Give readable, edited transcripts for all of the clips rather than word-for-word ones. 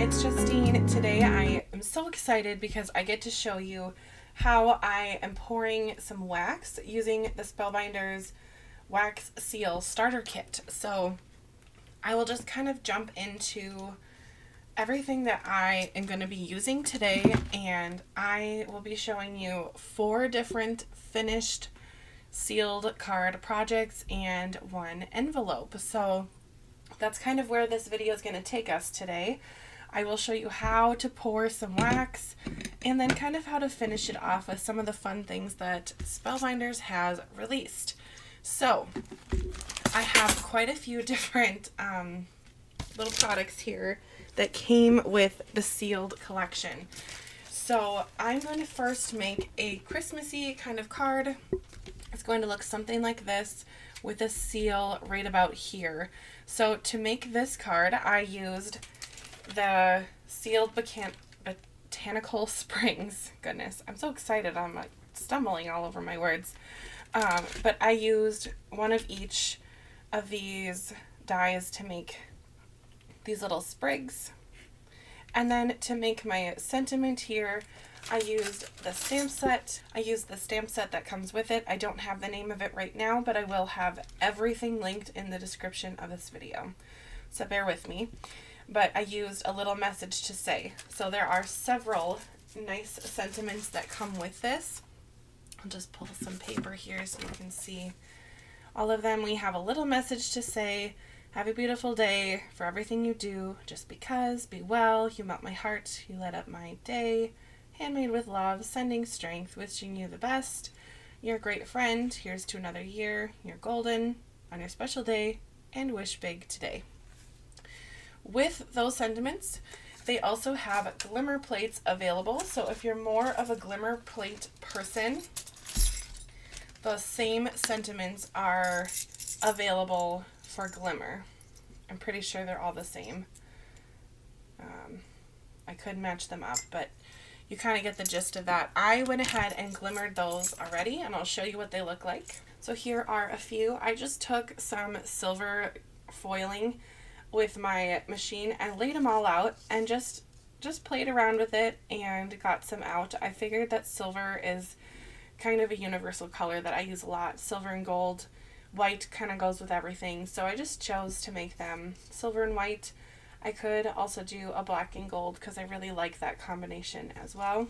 it's Justine. Today I am so excited because I get to show you how I am pouring some wax using the Spellbinders Wax Seal Starter Kit. So I will just kind of jump into everything that I am going to be using today, and I will be showing you 4 different finished sealed card projects and 1 envelope. So that's kind of where this video is going to take us today. I will show you how to pour some wax and then kind of how to finish it off with some of the fun things that Spellbinders has released. So I have quite a few different little products here that came with the sealed collection. So I'm going to first make a Christmassy kind of card. It's going to look something like this with a seal right about here. So to make this card, I used the sealed botanical springs. Goodness, I'm so excited. I'm like stumbling all over my words. But I used one of each of these dies to make these little sprigs. And then to make my sentiment here, I used the stamp set. I used the stamp set that comes with it. I don't have the name of it right now, but I will have everything linked in the description of this video. So bear with me. But I used a little message to say. So there are several nice sentiments that come with this. I'll just pull some paper here so you can see all of them. We have a little message to say, have a beautiful day for everything you do, just because, be well, you melt my heart, you light up my day, handmade with love, sending strength, wishing you the best, you're a great friend, here's to another year, you're golden, on your special day, and wish big today. With those sentiments, they also have glimmer plates available. So if you're more of a glimmer plate person, those same sentiments are available for glimmer. I'm pretty sure they're all the same. I could match them up, but you kind of get the gist of that. I went ahead and glimmered those already, and I'll show you what they look like. So here are a few. I just took some silver foiling with my machine and laid them all out and just played around with it and got some out. I figured that silver is kind of a universal color that I use a lot. Silver and gold. White kind of goes with everything. So I just chose to make them silver and white. I could also do a black and gold because I really like that combination as well.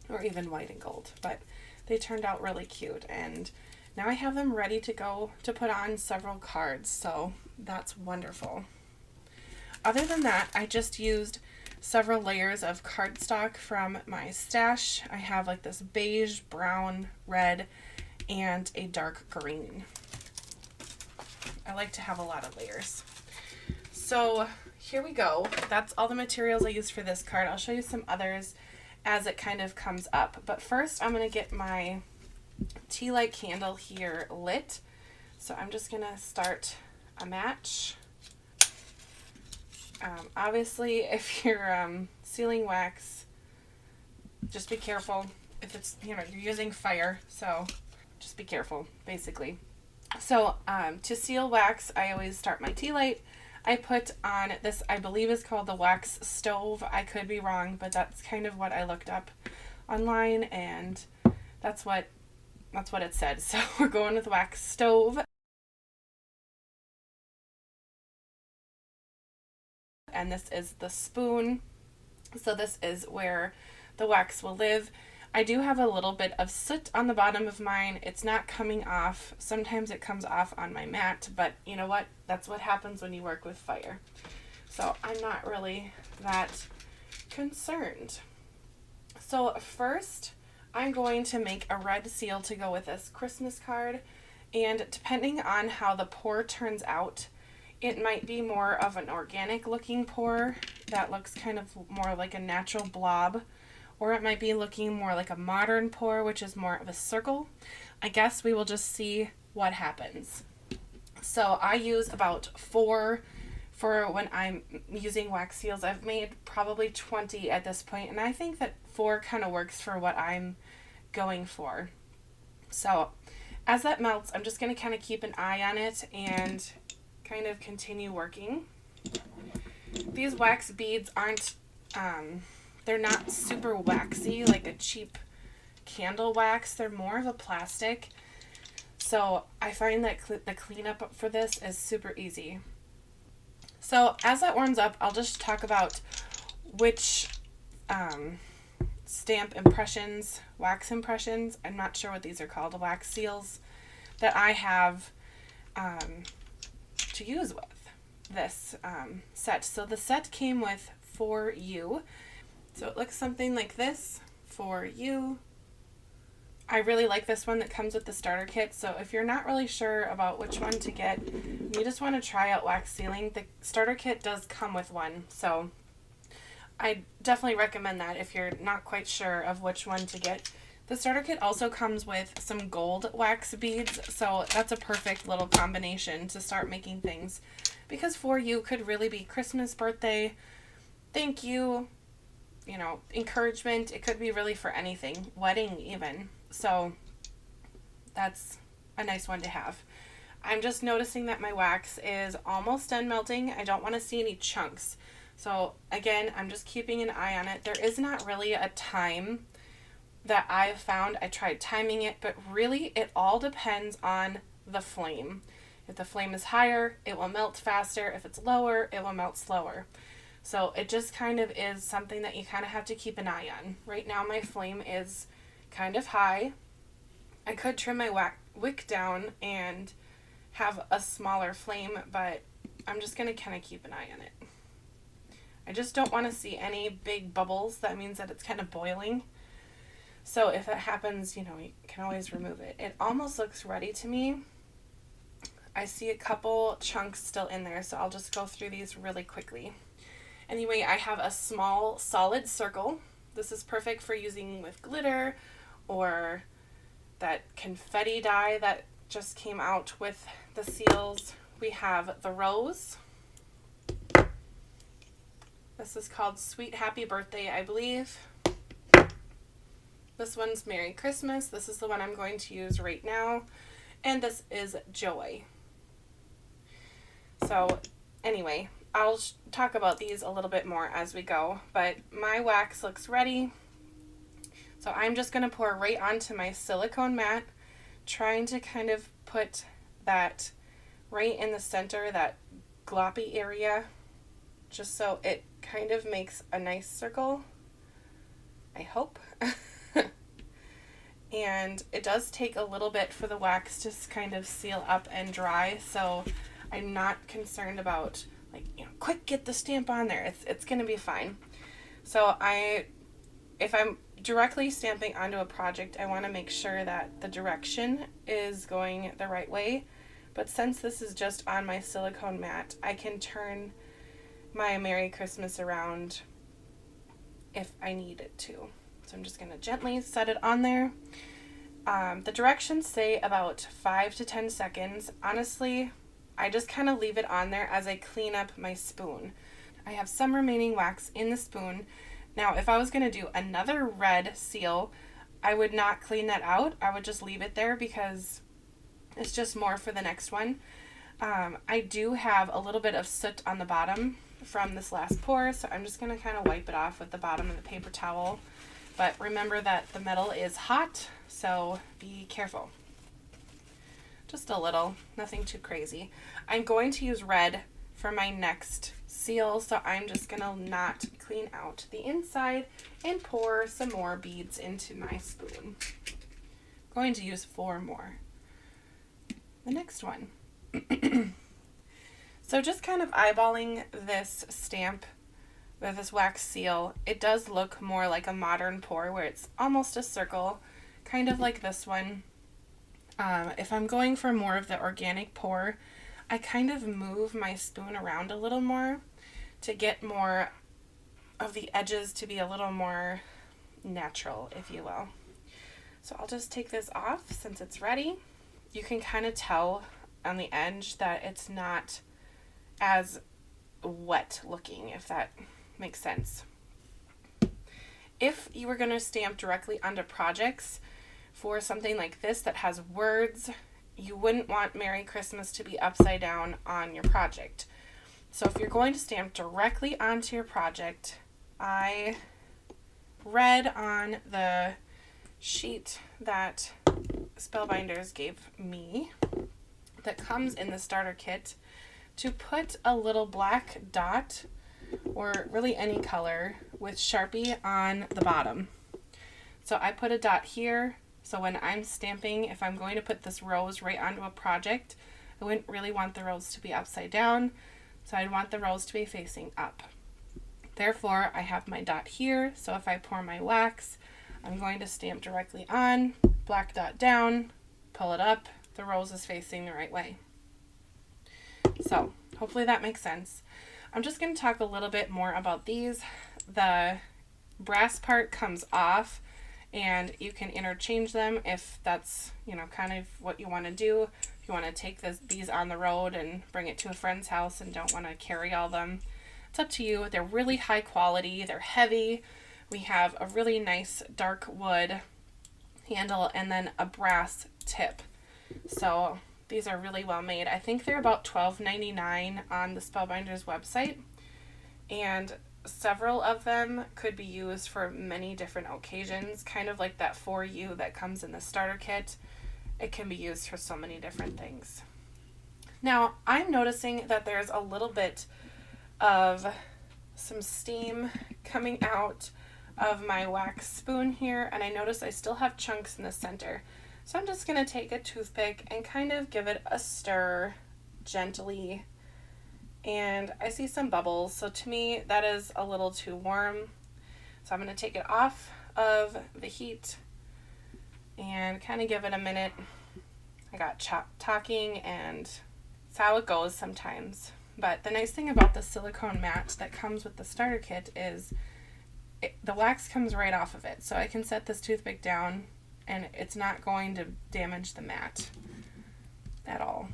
Or even white and gold. But they turned out really cute. And now I have them ready to go to put on several cards. So that's wonderful. Other than that, I just used several layers of cardstock from my stash. I have like this beige, brown, red, and a dark green. I like to have a lot of layers. So here we go. That's all the materials I used for this card. I'll show you some others as it kind of comes up. But first I'm going to get my tea light candle here lit. So I'm just going to start a match. Obviously, if you're sealing wax, just be careful. If it's, you're using fire, so just be careful, basically. So to seal wax, I always start my tea light. I put on this, I believe is called the wax stove. I could be wrong, but that's kind of what I looked up online, and that's what it said. So we're going with wax stove. And this is the spoon. So this is where the wax will live. I do have a little bit of soot on the bottom of mine. It's not coming off. Sometimes it comes off on my mat, but you know what? That's what happens when you work with fire. So I'm not really that concerned. So first, I'm going to make a red seal to go with this Christmas card. And depending on how the pour turns out, it might be more of an organic looking pour that looks kind of more like a natural blob, or it might be looking more like a modern pour, which is more of a circle. I guess we will just see what happens. So I use about 4 for when I'm using wax seals. I've made probably 20 at this point, and I think that 4 kind of works for what I'm going for. So as that melts, I'm just going to kind of keep an eye on it and kind of continue working. These wax beads aren't, they're not super waxy like a cheap candle wax. They're more of a plastic. So I find that the cleanup for this is super easy. So as that warms up, I'll just talk about which stamp impressions, wax impressions, I'm not sure what these are called, wax seals, that I have to use with this set. So the set came with For You. So it looks something like this, For You. I really like this one that comes with the starter kit. So if you're not really sure about which one to get, you just want to try out wax sealing, the starter kit does come with one. So I definitely recommend that if you're not quite sure of which one to get. The starter kit also comes with some gold wax beads, so that's a perfect little combination to start making things. Because For You could really be Christmas, birthday, thank you, encouragement. It could be really for anything, wedding even. So that's a nice one to have. I'm just noticing that my wax is almost done melting. I don't want to see any chunks. So again, I'm just keeping an eye on it. There is not really a time that I've found. I tried timing it, but really it all depends on the flame. If the flame is higher, it will melt faster. If it's lower, it will melt slower. So it just kind of is something that you kind of have to keep an eye on. Right now my flame is kind of high. I could trim my wick down and have a smaller flame, but I'm just going to kind of keep an eye on it. I just don't want to see any big bubbles. That means that it's kind of boiling. So if it happens, you can always remove it. It almost looks ready to me. I see a couple chunks still in there, so I'll just go through these really quickly. Anyway, I have a small solid circle. This is perfect for using with glitter or that confetti dye that just came out with the seals. We have the rose. This is called Sweet Happy Birthday, I believe. This one's Merry Christmas. This is the one I'm going to use right now. And this is Joy. So anyway, I'll talk about these a little bit more as we go. But my wax looks ready. So I'm just going to pour right onto my silicone mat, trying to kind of put that right in the center, that gloppy area, just so it kind of makes a nice circle, I hope. And it does take a little bit for the wax to kind of seal up and dry, so I'm not concerned about, quick, get the stamp on there. It's going to be fine. So if I'm directly stamping onto a project, I want to make sure that the direction is going the right way. But since this is just on my silicone mat, I can turn my Merry Christmas around if I need it to. So I'm just going to gently set it on there. The directions say about 5 to 10 seconds. Honestly, I just kind of leave it on there as I clean up my spoon. I have some remaining wax in the spoon. Now, if I was going to do another red seal, I would not clean that out. I would just leave it there because it's just more for the next one. I do have a little bit of soot on the bottom from this last pour, so I'm just going to kind of wipe it off with the bottom of the paper towel. But remember that the metal is hot, so be careful. Just a little, nothing too crazy. I'm going to use red for my next seal, so I'm just going to not clean out the inside and pour some more beads into my spoon. I'm going to use 4 more. The next one. So just kind of eyeballing this stamp with this wax seal, it does look more like a modern pour where it's almost a circle, kind of like this one. If I'm going for more of the organic pour, I kind of move my spoon around a little more to get more of the edges to be a little more natural, if you will. So I'll just take this off since it's ready. You can kind of tell on the edge that it's not as wet looking, if that makes sense. If you were going to stamp directly onto projects for something like this that has words, you wouldn't want Merry Christmas to be upside down on your project. So if you're going to stamp directly onto your project, I read on the sheet that Spellbinders gave me that comes in the starter kit to put a little black dot, or really any color, with Sharpie on the bottom. So I put a dot here, so when I'm stamping, if I'm going to put this rose right onto a project, I wouldn't really want the rose to be upside down, so I'd want the rose to be facing up. Therefore, I have my dot here, so if I pour my wax, I'm going to stamp directly on, black dot down, pull it up, the rose is facing the right way. So, hopefully that makes sense. I'm just going to talk a little bit more about these. The brass part comes off, and you can interchange them if that's, kind of what you want to do. If you want to take these on the road and bring it to a friend's house and don't want to carry all them, it's up to you. They're really high quality. They're heavy. We have a really nice dark wood handle and then a brass tip. So these are really well made. I think they're about $12.99 on the Spellbinders website, and several of them could be used for many different occasions, kind of like that For You that comes in the starter kit. It can be used for so many different things. Now, I'm noticing that there's a little bit of some steam coming out of my wax spoon here, and I notice I still have chunks in the center. So I'm just going to take a toothpick and kind of give it a stir gently. And I see some bubbles, so to me that is a little too warm. So I'm going to take it off of the heat and kind of give it a minute. I got talking, and it's how it goes sometimes. But the nice thing about the silicone mat that comes with the starter kit is the wax comes right off of it. So I can set this toothpick down and it's not going to damage the mat at all.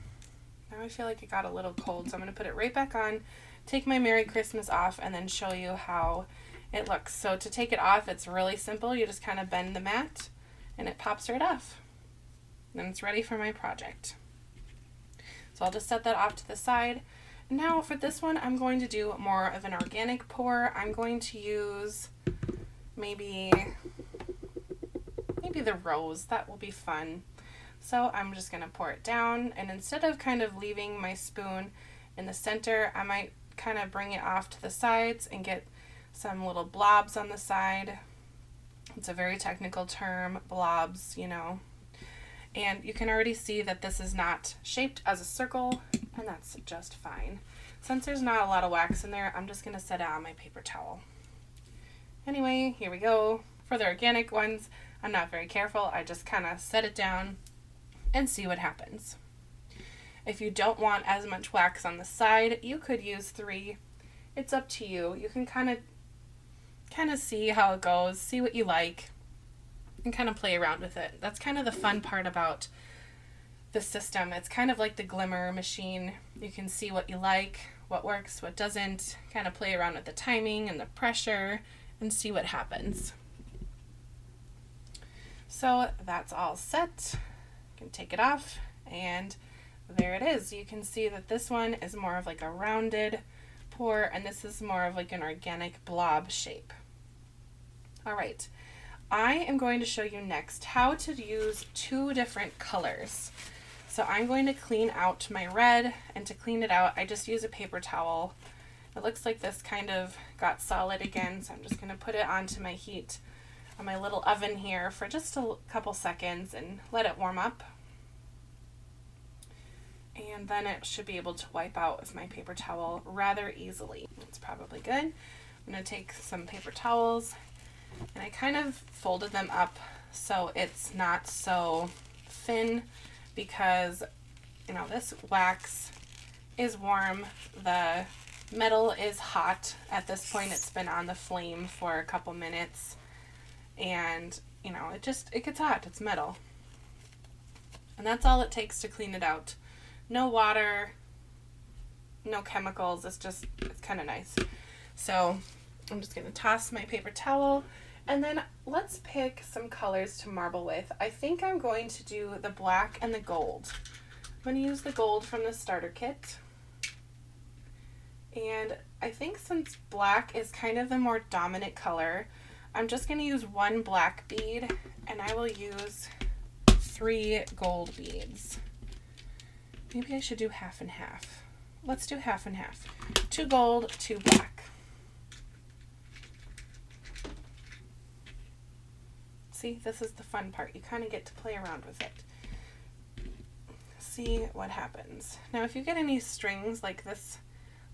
Now I feel like it got a little cold, so I'm going to put it right back on, take my Merry Christmas off, and then show you how it looks. So to take it off, it's really simple. You just kind of bend the mat and it pops right off. Then it's ready for my project. So I'll just set that off to the side. Now for this one, I'm going to do more of an organic pour. I'm going to use maybe the rose. That will be fun. So I'm just going to pour it down, and instead of kind of leaving my spoon in the center, I might kind of bring it off to the sides and get some little blobs on the side. It's a very technical term, blobs, And you can already see that this is not shaped as a circle, and that's just fine. Since there's not a lot of wax in there, I'm just going to set it on my paper towel. Anyway, here we go. For the organic ones, I'm not very careful. I just kind of set it down and see what happens. If you don't want as much wax on the side, you could use 3. It's up to you. You can kind of see how it goes, see what you like, and kind of play around with it. That's kind of the fun part about the system. It's kind of like the glimmer machine. You can see what you like, what works, what doesn't, kind of play around with the timing and the pressure and see what happens. So that's all set. You can take it off, and there it is. You can see that this one is more of like a rounded pour, and this is more of like an organic blob shape. All right, I am going to show you next how to use 2 different colors. So I'm going to clean out my red, and to clean it out, I just use a paper towel. It looks like this kind of got solid again, so I'm just going to put it onto my heat on my little oven here for just a couple seconds and let it warm up. And then it should be able to wipe out with my paper towel rather easily. It's probably good. I'm going to take some paper towels, and I kind of folded them up so it's not so thin, because this wax is warm, the metal is hot. At this point, it's been on the flame for a couple minutes, and it gets hot. It's metal, and that's all it takes to clean it out. No water, no chemicals. It's kind of nice. So I'm just going to toss my paper towel, and then let's pick some colors to marble with. I think I'm going to do the black and the gold. I'm going to use the gold from the starter kit, And I think since black is kind of the more dominant color, I'm just going to use one black bead, and I will use 3 gold beads. Maybe I should do half and half. Let's do half and half. 2 gold, 2 black. See, this is the fun part. You kind of get to play around with it. See what happens. Now, if you get any strings like this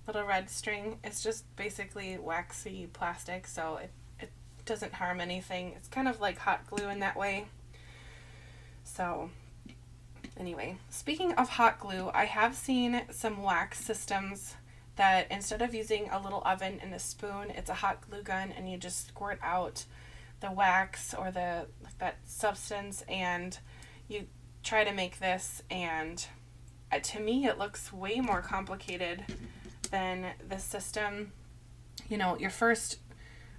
little red string, it's just basically waxy plastic, so it doesn't harm anything. It's kind of like hot glue in that way. So anyway, speaking of hot glue, I have seen some wax systems that instead of using a little oven and a spoon, it's a hot glue gun, and you just squirt out the wax or that substance, and you try to make this, and to me it looks way more complicated than this system. You know, your first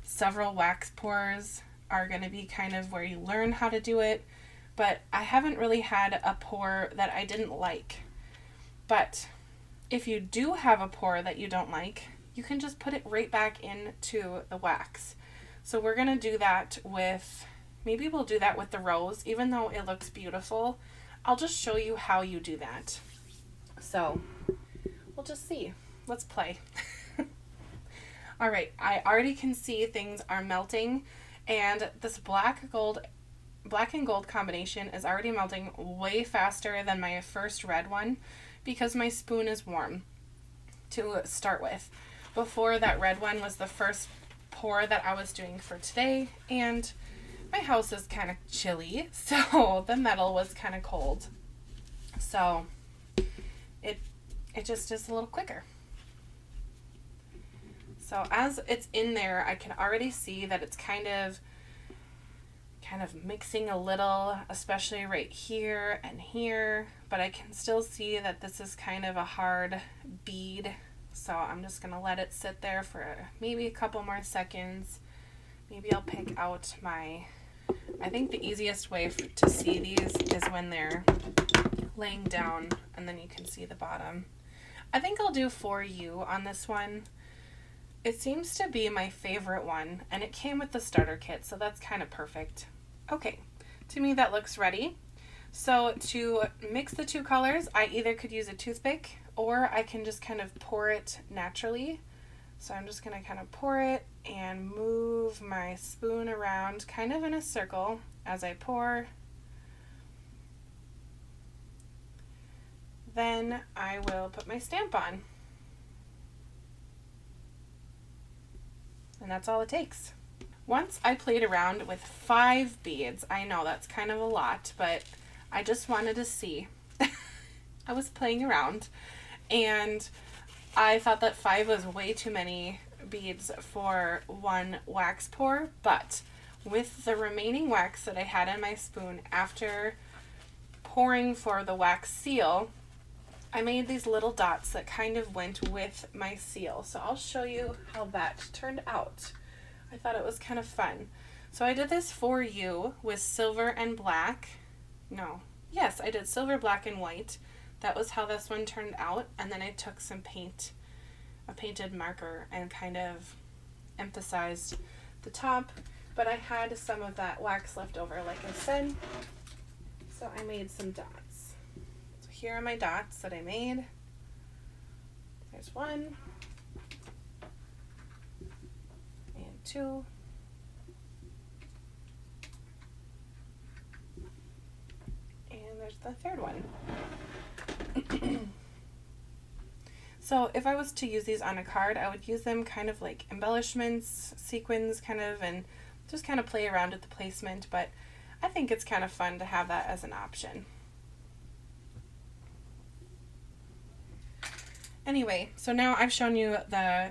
several wax pours are going to be kind of where you learn how to do it, but I haven't really had a pour that I didn't like. But if you do have a pour that you don't like, you can just put it right back into the wax. So we're going to do that with, maybe we'll do that with the rose, even though it looks beautiful. I'll just show you how you do that. So we'll just see. Let's play. All right, I already can see things are melting, and this black and gold combination is already melting way faster than my first red one because my spoon is warm to start with. Before, that red one was the first pour that I was doing for today, and my house is kind of chilly, so the metal was kind of cold. So it just is a little quicker. So as it's in there, I can already see that it's kind of mixing a little, especially right here and here, but I can still see that this is kind of a hard bead. So I'm just going to let it sit there for maybe a couple more seconds. Maybe I'll pick out I think the easiest way to see these is when they're laying down and then you can see the bottom. I think I'll do For You on this one. It seems to be my favorite one, and it came with the starter kit, so that's kind of perfect. Okay, to me that looks ready. So to mix the two colors, I either could use a toothpick or I can just kind of pour it naturally. So I'm just going to kind of pour it and move my spoon around kind of in a circle as I pour. Then I will put my stamp on. And that's all it takes. Once I played around with 5 beads, I know that's kind of a lot, but I just wanted to see. I was playing around, and I thought that 5 was way too many beads for one wax pour, but with the remaining wax that I had in my spoon after pouring for the wax seal, I made these little dots that kind of went with my seal. So I'll show you how that turned out. I thought it was kind of fun. So I did this For You with silver and black. Yes, I did silver, black, and white. That was how this one turned out. And then I took some paint, a painted marker, and kind of emphasized the top. But I had some of that wax left over, like I said. So I made some dots. Here are my dots that I made. There's 1 and 2 and there's the third one. So if I was to use these on a card, I would use them kind of like embellishments, sequins kind of, and just kind of play around with the placement, but I think it's kind of fun to have that as an option. Anyway, so now I've shown you the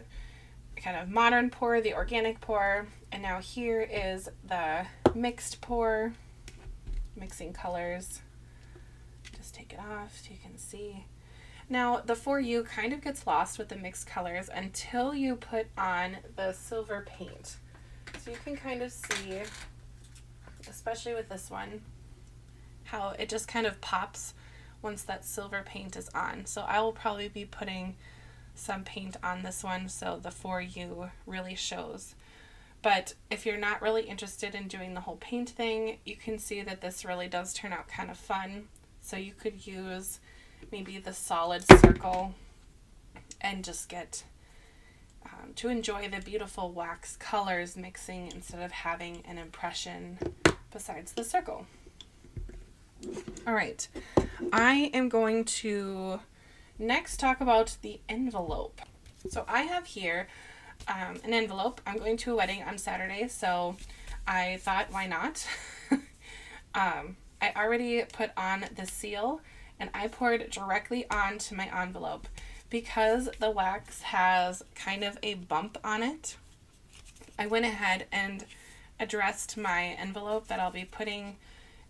kind of modern pour, the organic pour, and now here is the mixed pour, mixing colors. Just take it off so you can see. Now the For You kind of gets lost with the mixed colors until you put on the silver paint. So you can kind of see, especially with this one, how it just kind of pops once that silver paint is on. So I will probably be putting some paint on this one so the For You really shows. But if you're not really interested in doing the whole paint thing, you can see that this really does turn out kind of fun. So you could use maybe the solid circle and just get to enjoy the beautiful wax colors mixing instead of having an impression besides the circle. All right, I am going to next talk about the envelope. So I have here an envelope. I'm going to a wedding on Saturday, so I thought, why not? I already put on the seal and I poured directly onto my envelope. Because the wax has kind of a bump on it, I went ahead and addressed my envelope that I'll be putting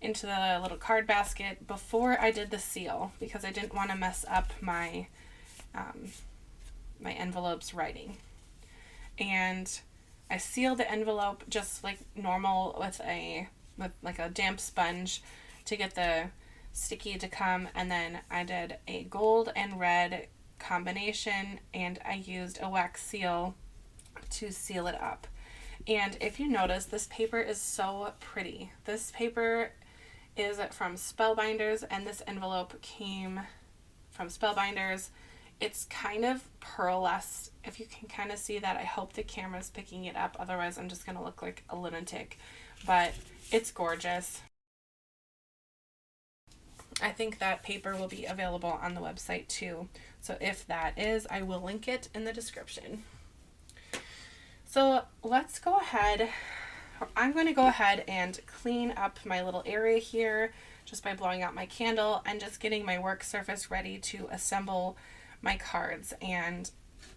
into the little card basket before I did the seal, because I didn't want to mess up my my envelope's writing. And I sealed the envelope just like normal with like a damp sponge to get the sticky to come, and then I did a gold and red combination and I used a wax seal to seal it up. And if you notice, this paper is so pretty. This paper is from Spellbinders and this envelope came from Spellbinders. It's kind of pearlescent, if you can kind of see that. I hope the camera's picking it up, otherwise I'm just going to look like a lunatic, but it's gorgeous. I think that paper will be available on the website too. So if that is, I will link it in the description. So let's go ahead. I'm going to go ahead and clean up my little area here just by blowing out my candle and just getting my work surface ready to assemble my cards. And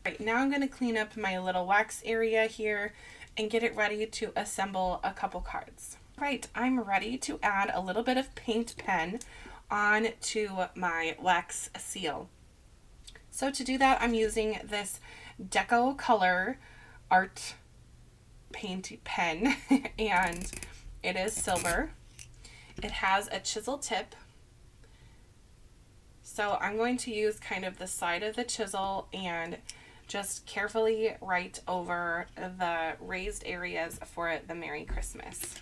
right now I'm going to clean up my little wax area here and get it ready to assemble a couple cards. Right, I'm ready to add a little bit of paint pen on to my wax seal. So to do that, I'm using this Deco Color Art paint pen and it is silver. It has a chisel tip. So I'm going to use kind of the side of the chisel and just carefully write over the raised areas for the Merry Christmas.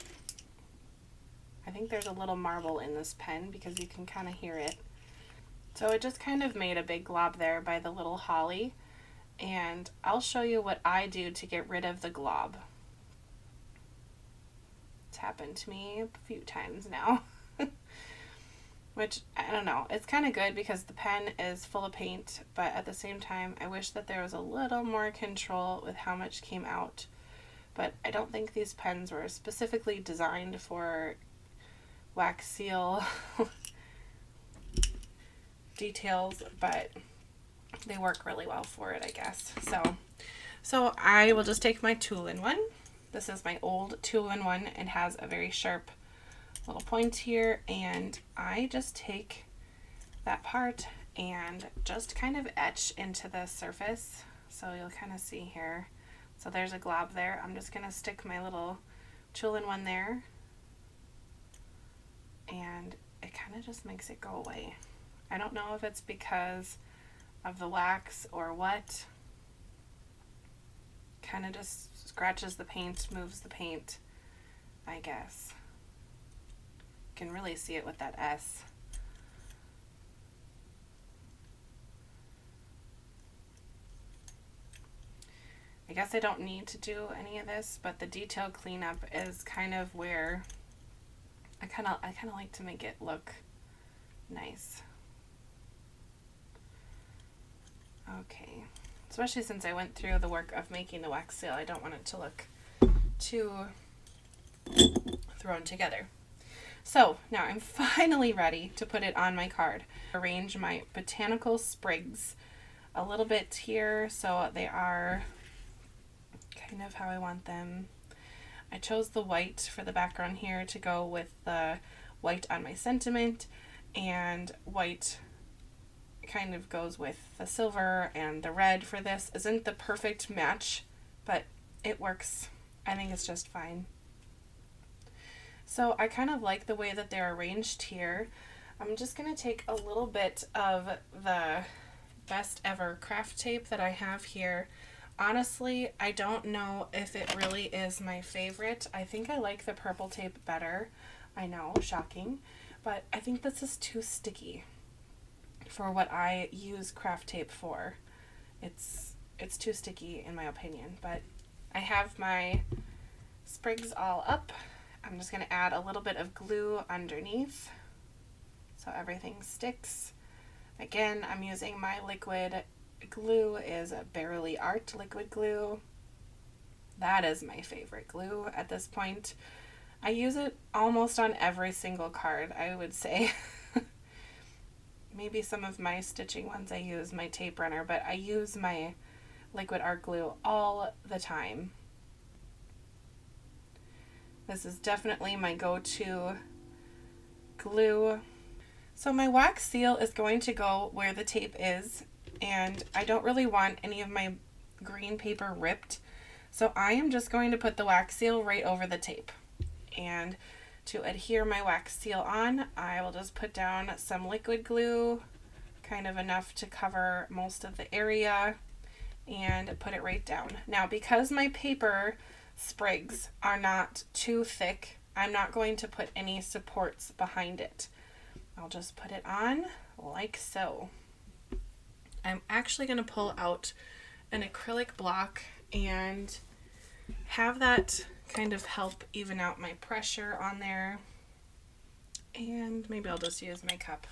I think there's a little marble in this pen because you can kind of hear it. So it just kind of made a big glob there by the little holly, and I'll show you what I do to get rid of the glob. It's happened to me a few times now. Which, I don't know, it's kind of good because the pen is full of paint, but at the same time I wish that there was a little more control with how much came out. But I don't think these pens were specifically designed for wax seal details, but they work really well for it, I guess. So I will just take my tool-in-one. This is my old tool-in-one. It has a very sharp little point here, and I just take that part and just kind of etch into the surface. So you'll kind of see here. So there's a glob there. I'm just going to stick my little tool-in-one there, and it kind of just makes it go away. I don't know if it's because of the wax or what. Kind of just scratches the paint, moves the paint, I guess. You can really see it with that S. I guess I don't need to do any of this, but the detail cleanup is kind of where I kind of like to make it look nice. Okay, especially since I went through the work of making the wax seal, I don't want it to look too thrown together. So now I'm finally ready to put it on my card. Arrange my botanical sprigs a little bit here so they are kind of how I want them. I chose the white for the background here to go with the white on my sentiment, and white kind of goes with the silver, and the red for this isn't the perfect match, but it works. I think it's just fine. So I kind of like the way that they're arranged here. I'm just going to take a little bit of the best ever craft tape that I have here. Honestly, I don't know if it really is my favorite. I think I like the purple tape better. I know, shocking, but I think this is too sticky for what I use craft tape for. It's too sticky in my opinion, but I have my sprigs all up. I'm just going to add a little bit of glue underneath so everything sticks. Again, I'm using my liquid glue is a Barely Art liquid glue. That is my favorite glue at this point. I use it almost on every single card, I would say. Maybe some of my stitching ones I use my tape runner, but I use my liquid art glue all the time. This is definitely my go-to glue. So my wax seal is going to go where the tape is, and I don't really want any of my green paper ripped, so I am just going to put the wax seal right over the tape. And to adhere my wax seal on, I will just put down some liquid glue, kind of enough to cover most of the area, and put it right down. Now, because my paper sprigs are not too thick, I'm not going to put any supports behind it. I'll just put it on like so. I'm actually going to pull out an acrylic block and have that kind of help even out my pressure on there. And maybe I'll just use my cup.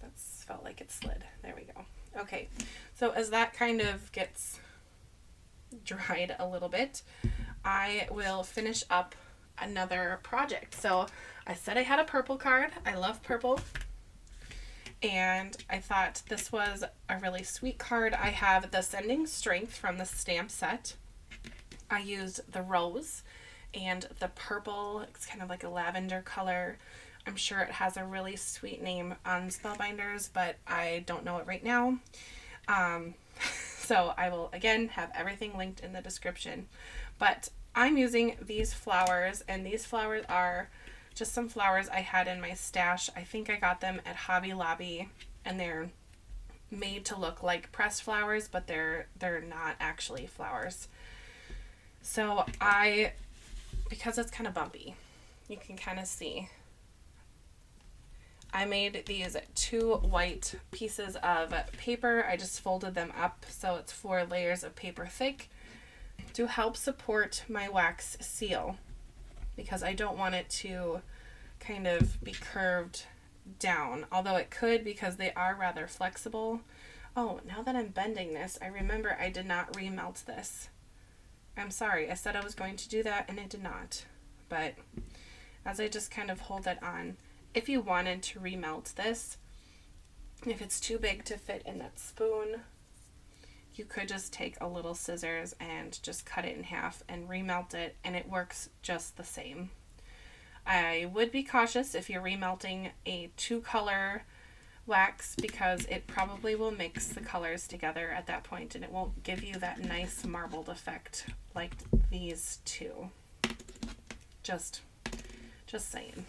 That's felt like it slid. There we go. Okay, so as that kind of gets dried a little bit, I will finish up another project. So I said I had a purple card. I love purple. And I thought this was a really sweet card. I have the Sending Strength from the stamp set. I used the rose and the purple. It's kind of like a lavender color. I'm sure it has a really sweet name on Spellbinders, but I don't know it right now. So I will, again, have everything linked in the description. But I'm using these flowers, and these flowers are just some flowers I had in my stash. I think I got them at Hobby Lobby, and they're made to look like pressed flowers, but they're not actually flowers. So because it's kind of bumpy, you can kind of see, I made these 2 white pieces of paper. I just folded them up so it's 4 layers of paper thick to help support my wax seal, because I don't want it to kind of be curved down, although it could because they are rather flexible. Oh, now that I'm bending this, I remember I did not remelt this. I'm sorry, I said I was going to do that and I did not. But as I just kind of hold it on, if you wanted to remelt this, if it's too big to fit in that spoon, you could just take a little scissors and just cut it in half and remelt it, and it works just the same. I would be cautious if you're remelting a 2-color wax, because it probably will mix the colors together at that point and it won't give you that nice marbled effect like these two. Just saying.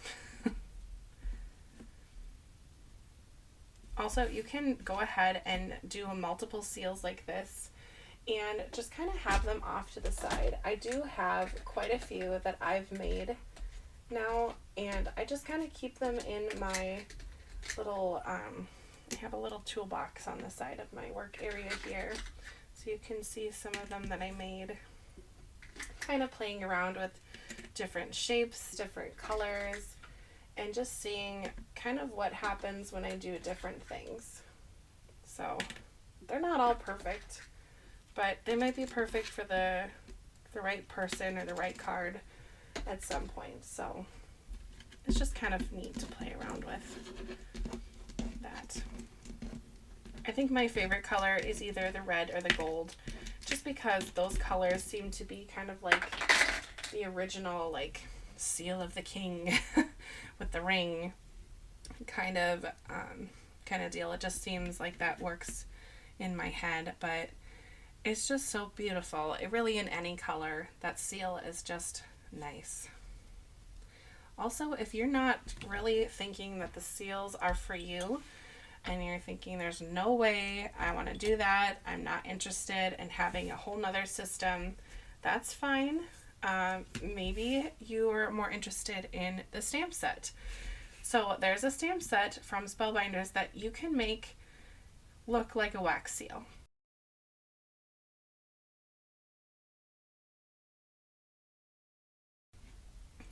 Also, you can go ahead and do multiple seals like this and just kind of have them off to the side. I do have quite a few that I've made now, and I just kind of keep them in my little, I have a little toolbox on the side of my work area here, so you can see some of them that I made, kind of playing around with different shapes, different colors, and just seeing kind of what happens when I do different things. So they're not all perfect, but they might be perfect for the right person or the right card at some point. So it's just kind of neat to play around with that. I think my favorite color is either the red or the gold, just because those colors seem to be kind of like the original like seal of the king with the ring kind of deal. It just seems like that works in my head, but it's just so beautiful. It really, in any color, that seal is just nice. Also, if you're not really thinking that the seals are for you and you're thinking there's no way I want to do that, I'm not interested in having a whole nother system, that's fine. Maybe you're more interested in the stamp set. So there's a stamp set from Spellbinders that you can make look like a wax seal.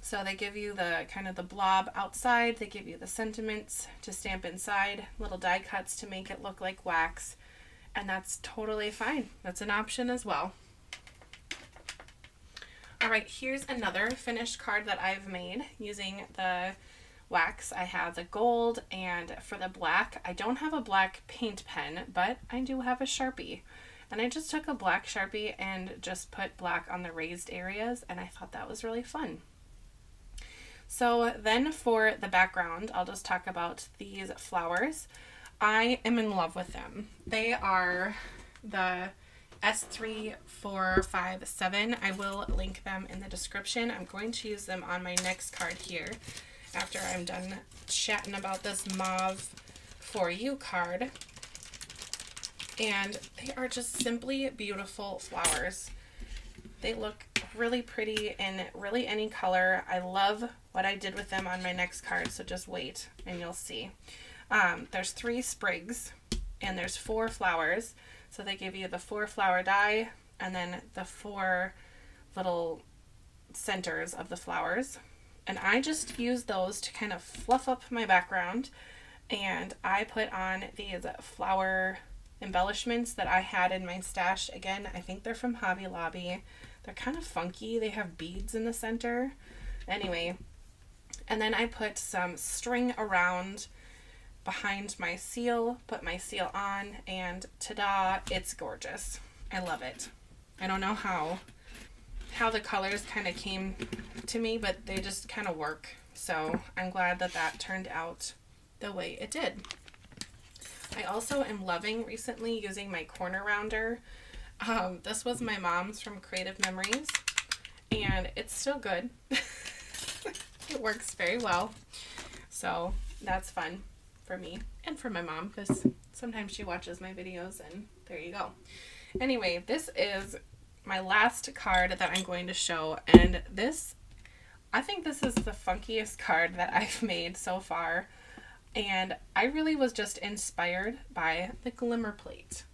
So they give you the kind of the blob outside, they give you the sentiments to stamp inside, little die cuts to make it look like wax, and that's totally fine. That's an option as well. All right, here's another finished card that I've made using the wax. I have the gold, and for the black, I don't have a black paint pen, but I do have a Sharpie. And I just took a black Sharpie and just put black on the raised areas, and I thought that was really fun. So then for the background, I'll just talk about these flowers. I am in love with them. They are the S3457. I will link them in the description. I'm going to use them on my next card here after I'm done chatting about this mauve for you card. And they are just simply beautiful flowers. They look really pretty in really any color. I love what I did with them on my next card, so just wait and you'll see. There's 3 sprigs and there's 4 flowers. So they give you the 4 flower die and then the 4 little centers of the flowers. And I just use those to kind of fluff up my background. And I put on these flower embellishments that I had in my stash. Again, I think they're from Hobby Lobby. They're kind of funky. They have beads in the center. Anyway, and then I put some string around behind my seal, put my seal on, and ta-da, it's gorgeous. I love it. I don't know how the colors kind of came to me, but they just kind of work. So I'm glad that that turned out the way it did. I also am loving recently using my corner rounder. This was my mom's from Creative Memories, and it's still good. It works very well. So that's fun for me and for my mom, because sometimes she watches my videos, and there you go. Anyway, this is my last card that I'm going to show, and I think this is the funkiest card that I've made so far, and I really was just inspired by the glimmer plate.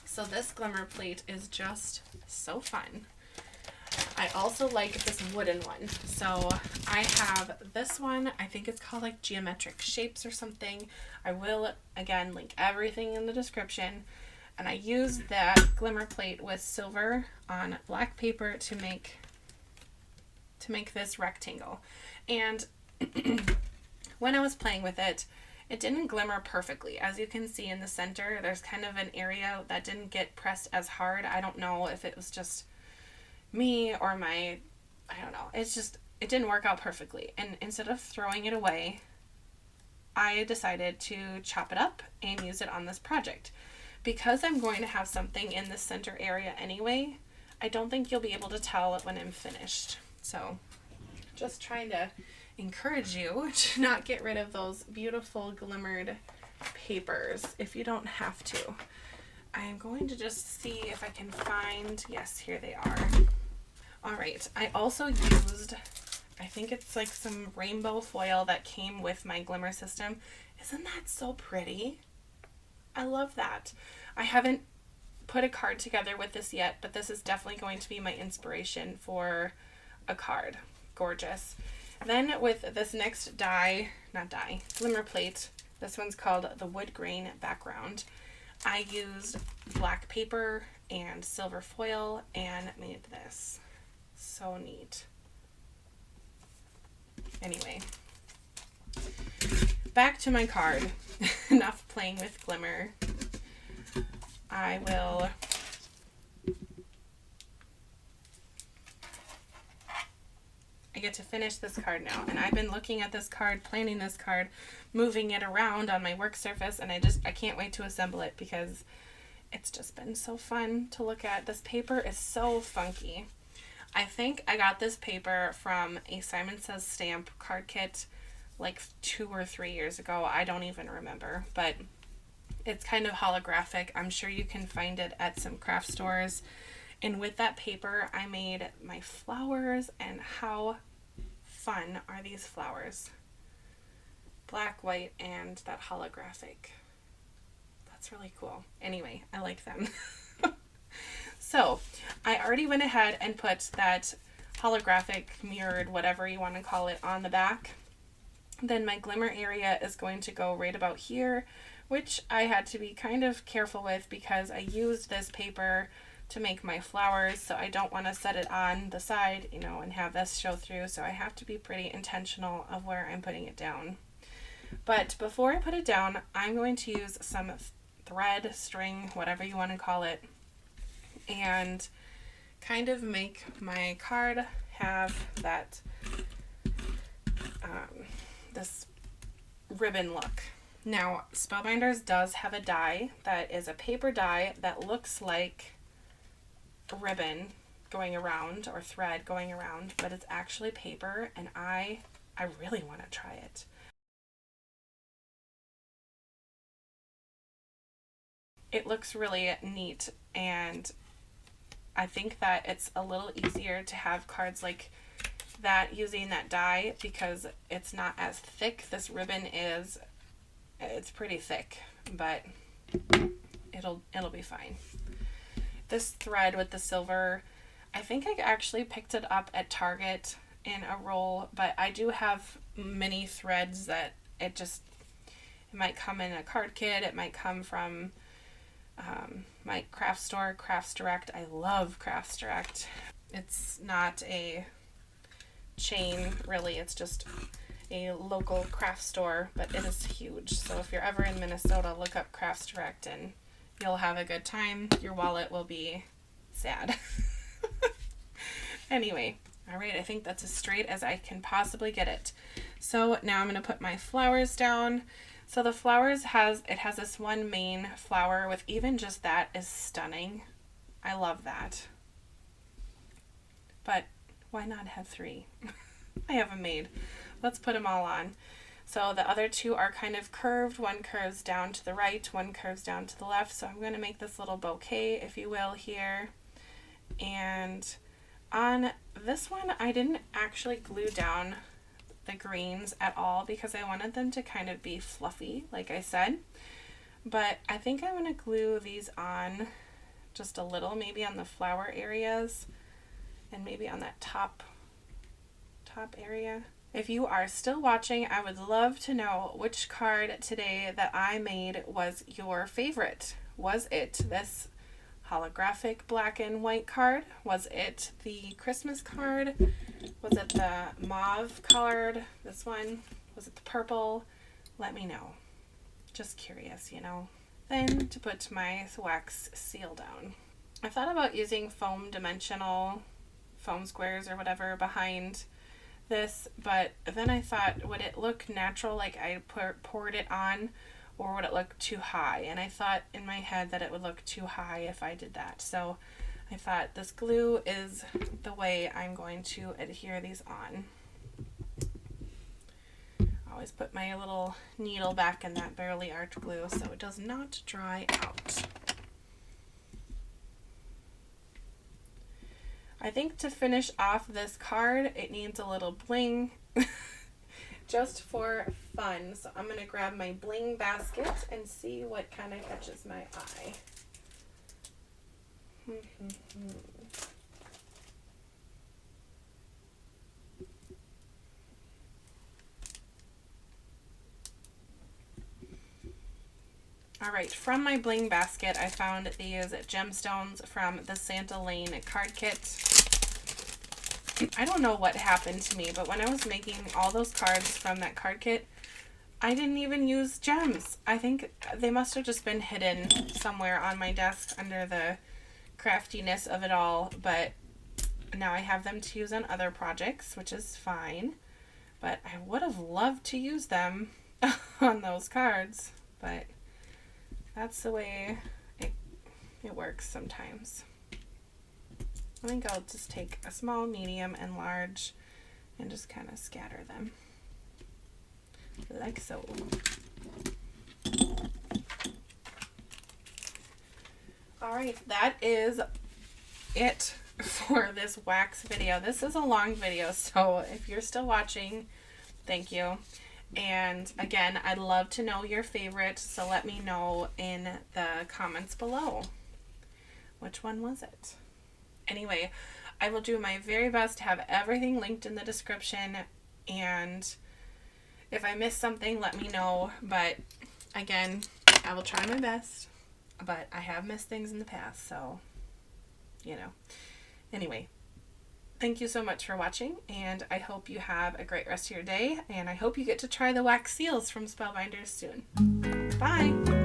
So this glimmer plate is just so fun. I also like this wooden one. So I have this one. I think it's called like Geometric Shapes or something. I will, again, link everything in the description. And I used that glimmer plate with silver on black paper to make this rectangle. And when I was playing with it, it didn't glimmer perfectly. As you can see in the center, there's kind of an area that didn't get pressed as hard. I don't know if it was just me or I don't know. It didn't work out perfectly. And instead of throwing it away, I decided to chop it up and use it on this project. Because I'm going to have something in the center area anyway, I don't think you'll be able to tell when I'm finished. So just trying to encourage you to not get rid of those beautiful glimmered papers if you don't have to. I'm going to just see if I can find, yes, here they are. All right, I also used, I think it's like some rainbow foil that came with my glimmer system. Isn't that so pretty? I love that. I haven't put a card together with this yet, but this is definitely going to be my inspiration for a card. Gorgeous. Then with this next glimmer plate, this one's called the Wood Grain Background. I used black paper and silver foil and made this. So neat. Anyway, back to my card. Enough playing with glimmer. I get to finish this card now, and I've been looking at this card, planning this card, moving it around on my work surface, and I can't wait to assemble it because it's just been so fun to look at. This paper is so funky. I think I got this paper from a Simon Says stamp card kit like 2 or 3 years ago. I don't even remember, but it's kind of holographic. I'm sure you can find it at some craft stores. And with that paper, I made my flowers, and how fun are these flowers? Black, white, and that holographic. That's really cool. Anyway, I like them. So I already went ahead and put that holographic, mirrored, whatever you want to call it, on the back. Then my glimmer area is going to go right about here, which I had to be kind of careful with because I used this paper to make my flowers, so I don't want to set it on the side, you know, and have this show through, so I have to be pretty intentional of where I'm putting it down. But before I put it down, I'm going to use some thread, string, whatever you want to call it, and kind of make my card have that this ribbon look. Now, Spellbinders does have a die that is a paper die that looks like a ribbon going around or thread going around, but it's actually paper, and I really want to try it. It looks really neat, and I think that it's a little easier to have cards like that using that die because it's not as thick. This ribbon is, it's pretty thick, but it'll be fine. This thread with the silver, I think I actually picked it up at Target in a roll, but I do have many threads that it might come in a card kit, it might come from my craft store, Crafts Direct. I love Crafts Direct. It's not a chain really, it's just a local craft store, but it is huge. So if you're ever in Minnesota, look up Crafts Direct and you'll have a good time. Your wallet will be sad. Anyway, all right, I think that's as straight as I can possibly get it. So now I'm going to put my flowers down. So the flowers has this one main flower with even just that is stunning. I love that. But why not have 3? I have them made. Let's put them all on. So the other 2 are kind of curved. One curves down to the right, one curves down to the left. So I'm going to make this little bouquet, if you will, here. And on this one, I didn't actually glue down the greens at all because I wanted them to kind of be fluffy, like I said. But I think I'm going to glue these on just a little, maybe on the flower areas and maybe on that top area. If you are still watching, I would love to know which card today that I made was your favorite. Was it this holographic black and white card? Was it the Christmas card? Was it the mauve card? This one? Was it the purple? Let me know. Just curious, you know. Then to put my wax seal down. I thought about using dimensional foam squares or whatever behind this, but then I thought, would it look natural like I poured it on, or would it look too high? And I thought in my head that it would look too high if I did that. So I thought this glue is the way I'm going to adhere these on. I always put my little needle back in that barely arch glue so it does not dry out. I think to finish off this card, it needs a little bling just for fun. So I'm going to grab my bling basket and see what kind of catches my eye. All right, from my bling basket, I found these gemstones from the Santa Lane card kit. I don't know what happened to me, but when I was making all those cards from that card kit, I didn't even use gems. I think they must have just been hidden somewhere on my desk under the craftiness of it all, but now I have them to use on other projects, which is fine. But I would have loved to use them on those cards, but that's the way it works sometimes. I think I'll just take a small, medium, and large and just kind of scatter them like so. Alright, that is it for this wax video. This is a long video, so if you're still watching, thank you. And again, I'd love to know your favorite, so let me know in the comments below. Which one was it? Anyway, I will do my very best to have everything linked in the description, and if I miss something, let me know. But again, I will try my best, but I have missed things in the past, so, you know. Anyway, thank you so much for watching, and I hope you have a great rest of your day, and I hope you get to try the wax seals from Spellbinders soon. Bye!